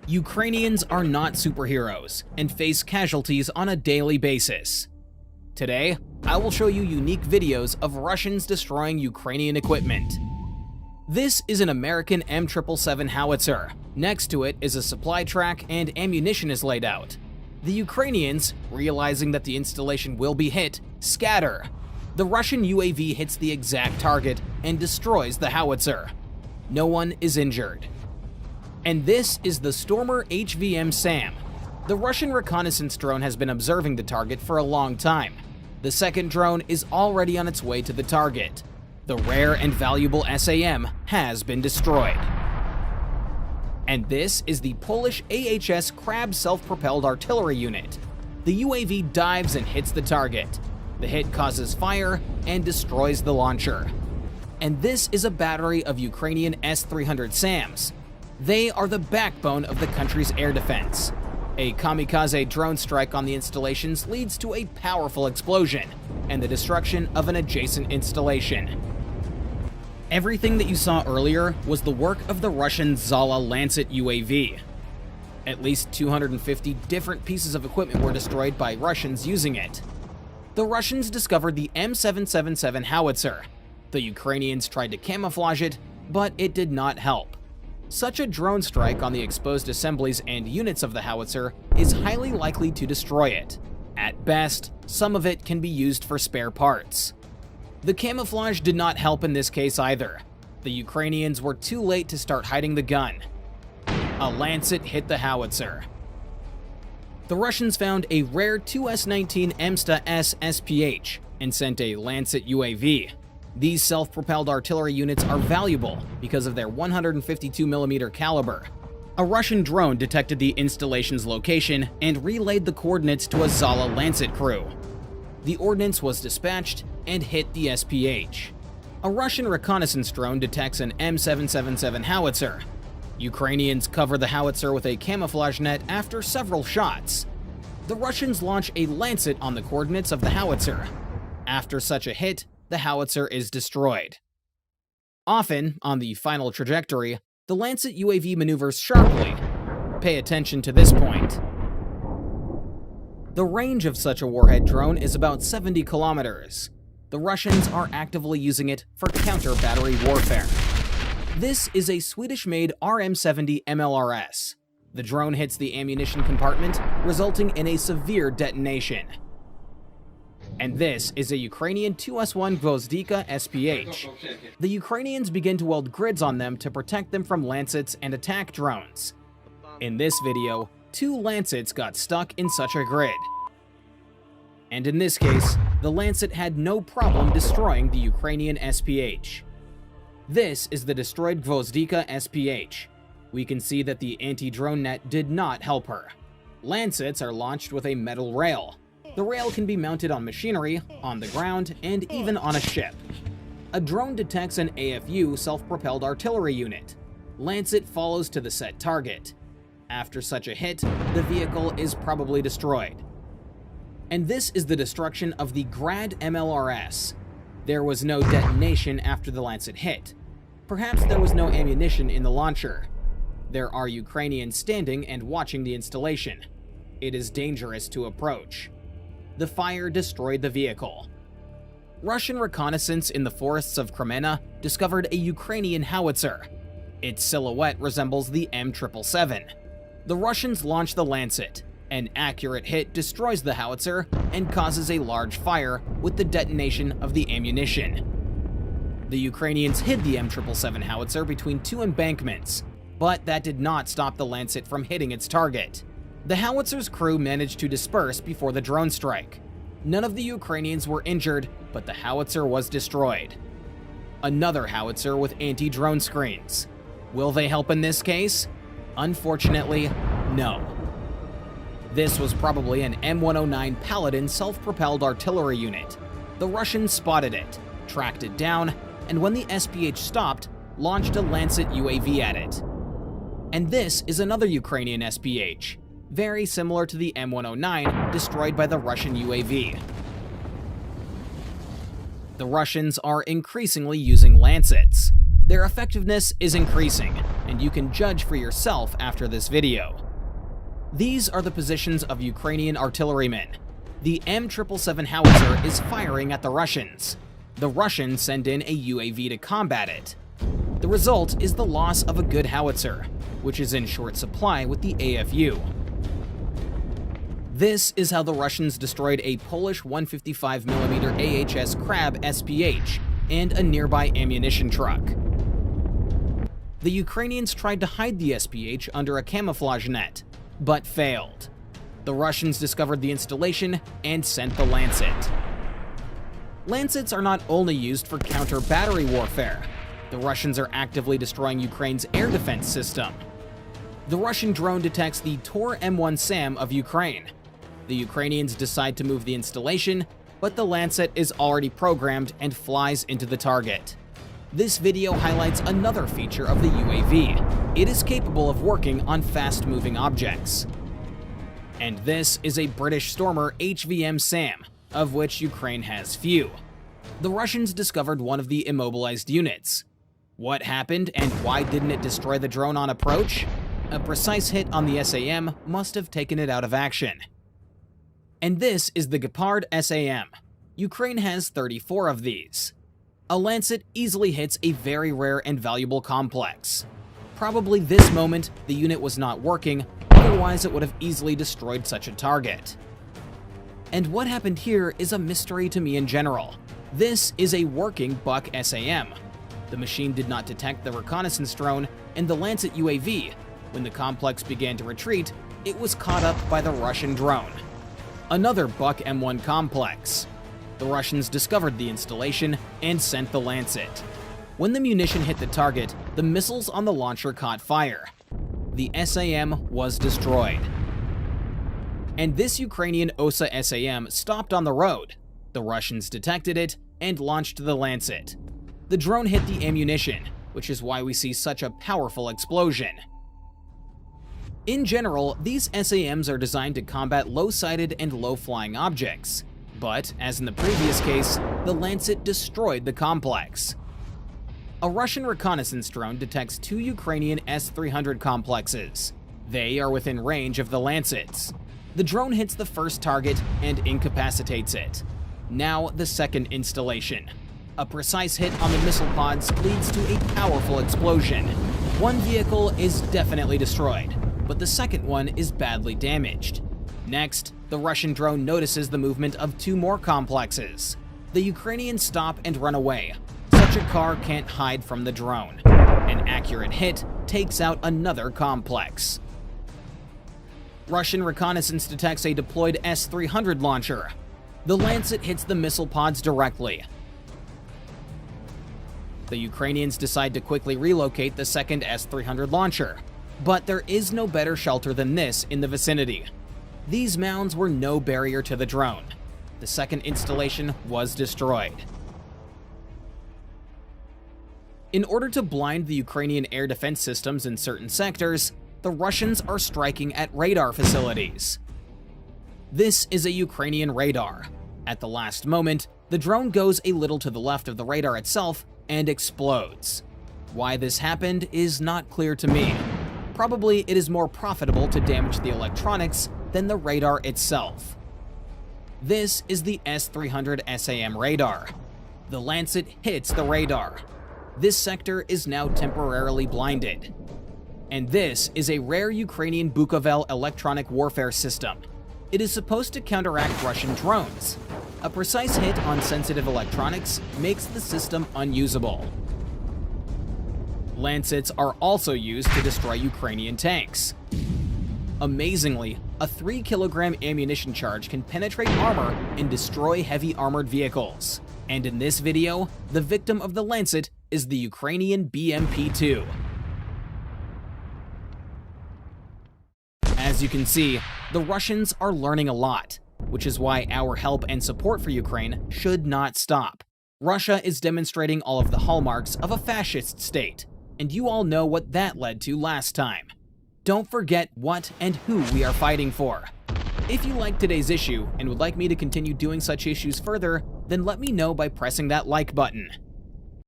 Ukrainians are not superheroes and face casualties on a daily basis. Today, I will show you unique videos of Russians destroying Ukrainian equipment. This is an American M777 howitzer. Next to it is a supply track and ammunition is laid out. The Ukrainians, realizing that the installation will be hit, scatter. The Russian UAV hits the exact target and destroys the howitzer. No one is injured. And this is the Stormer HVM SAM. The Russian reconnaissance drone has been observing the target for a long time. The second drone is already on its way to the target. The rare and valuable SAM has been destroyed. And this is the Polish AHS Krab self-propelled artillery unit. The UAV dives and hits the target. The hit causes fire and destroys the launcher. And this is a battery of Ukrainian S-300 SAMs. They are the backbone of the country's air defense. A kamikaze drone strike on the installations leads to a powerful explosion and the destruction of an adjacent installation. Everything that you saw earlier was the work of the Russian ZALA Lancet UAV. At least 250 different pieces of equipment were destroyed by Russians using it. The Russians discovered the M777 howitzer. The Ukrainians tried to camouflage it, but it did not help. Such a drone strike on the exposed assemblies and units of the howitzer is highly likely to destroy it. At best, some of it can be used for spare parts. The camouflage did not help in this case either. The Ukrainians were too late to start hiding the gun. A Lancet hit the howitzer. The Russians found a rare 2S-19 EMSTA-S SPH and sent a Lancet UAV. These self-propelled artillery units are valuable because of their 152mm caliber. A Russian drone detected the installation's location and relayed the coordinates to a ZALA Lancet crew. The ordnance was dispatched and hit the SPH. A Russian reconnaissance drone detects an M777 howitzer. Ukrainians cover the howitzer with a camouflage net after several shots. The Russians launch a Lancet on the coordinates of the howitzer. After such a hit, the howitzer is destroyed. Often, on the final trajectory, the Lancet UAV maneuvers sharply. Pay attention to this point. The range of such a warhead drone is about 70 kilometers. The Russians are actively using it for counter-battery warfare. This is a Swedish-made RM-70 MLRS. The drone hits the ammunition compartment, resulting in a severe detonation. And this is a Ukrainian 2S1 Gvozdika SPH. The Ukrainians begin to weld grids on them to protect them from Lancets and attack drones. In this video, 2 Lancets got stuck in such a grid. And in this case, the Lancet had no problem destroying the Ukrainian SPH. This is the destroyed Gvozdika SPH. We can see that the anti-drone net did not help her. Lancets are launched with a metal rail. The rail can be mounted on machinery, on the ground, and even on a ship. A drone detects an AFU self-propelled artillery unit. Lancet follows to the set target. After such a hit, the vehicle is probably destroyed. And this is the destruction of the Grad MLRS. There was no detonation after the Lancet hit. Perhaps there was no ammunition in the launcher. There are Ukrainians standing and watching the installation. It is dangerous to approach. The fire destroyed the vehicle. Russian reconnaissance in the forests of Crimea discovered a Ukrainian howitzer. Its silhouette resembles the M777. The Russians launch the Lancet. An accurate hit destroys the howitzer and causes a large fire with the detonation of the ammunition. The Ukrainians hid the M777 howitzer between 2 embankments, but that did not stop the Lancet from hitting its target. The howitzer's crew managed to disperse before the drone strike. None of the Ukrainians were injured, but the howitzer was destroyed. Another howitzer with anti-drone screens. Will they help in this case? Unfortunately, no. This was probably an M109 Paladin self-propelled artillery unit. The Russians spotted it, tracked it down, and when the SPH stopped, launched a Lancet UAV at it. And this is another Ukrainian SPH, very similar to the M109 destroyed by the Russian UAV. The Russians are increasingly using Lancets. Their effectiveness is increasing. and you can judge for yourself after this video. These are the positions of Ukrainian artillerymen. The M777 howitzer is firing at the Russians. The Russians send in a UAV to combat it. The result is the loss of a good howitzer, which is in short supply with the AFU. This is how the Russians destroyed a Polish 155mm AHS Crab SPH and a nearby ammunition truck. The Ukrainians tried to hide the SPH under a camouflage net, but failed. The Russians discovered the installation and sent the Lancet. Lancets are not only used for counter-battery warfare. The Russians are actively destroying Ukraine's air defense system. The Russian drone detects the Tor M1 SAM of Ukraine. The Ukrainians decide to move the installation, but the Lancet is already programmed and flies into the target. This video highlights another feature of the UAV. It is capable of working on fast-moving objects. And this is a British Stormer HVM SAM, of which Ukraine has few. The Russians discovered one of the immobilized units. What happened and why didn't it destroy the drone on approach? A precise hit on the SAM must have taken it out of action. And this is the Gepard SAM. Ukraine has 34 of these. A Lancet easily hits a very rare and valuable complex. Probably this moment, the unit was not working, otherwise it would have easily destroyed such a target. And what happened here is a mystery to me in general. This is a working Buck SAM. The machine did not detect the reconnaissance drone and the Lancet UAV. When the complex began to retreat, it was caught up by the Russian drone. Another Buck M1 complex. The Russians discovered the installation and sent the Lancet. When the munition hit the target, the missiles on the launcher caught fire. The SAM was destroyed. And this Ukrainian OSA SAM stopped on the road. The Russians detected it and launched the Lancet. The drone hit the ammunition, which is why we see such a powerful explosion. In general, these SAMs are designed to combat low-sided and low-flying objects. But, as in the previous case, the Lancet destroyed the complex. A Russian reconnaissance drone detects two Ukrainian S-300 complexes. They are within range of the Lancets. The drone hits the first target and incapacitates it. Now the second installation. A precise hit on the missile pods leads to a powerful explosion. One vehicle is definitely destroyed, but the second one is badly damaged. Next, the Russian drone notices the movement of two more complexes. The Ukrainians stop and run away. Such a car can't hide from the drone. An accurate hit takes out another complex. Russian reconnaissance detects a deployed S-300 launcher. The Lancet hits the missile pods directly. The Ukrainians decide to quickly relocate the second S-300 launcher. But there is no better shelter than this in the vicinity. These mounds were no barrier to the drone. The second installation was destroyed. In order to blind the Ukrainian air defense systems in certain sectors, the Russians are striking at radar facilities. This is a Ukrainian radar. At the last moment, the drone goes a little to the left of the radar itself and explodes. Why this happened is not clear to me. Probably it is more profitable to damage the electronics than the radar itself. This is the S-300 SAM radar. The Lancet hits the radar. This sector is now temporarily blinded. And this is a rare Ukrainian Bukovel electronic warfare system. It is supposed to counteract Russian drones. A precise hit on sensitive electronics makes the system unusable. Lancets are also used to destroy Ukrainian tanks. Amazingly, a 3-kilogram ammunition charge can penetrate armor and destroy heavy armored vehicles. And in this video, the victim of the Lancet is the Ukrainian BMP-2. As you can see, the Russians are learning a lot, which is why our help and support for Ukraine should not stop. Russia is demonstrating all of the hallmarks of a fascist state, and you all know what that led to last time. Don't forget what and who we are fighting for. If you liked today's issue and would like me to continue doing such issues further, then let me know by pressing that like button.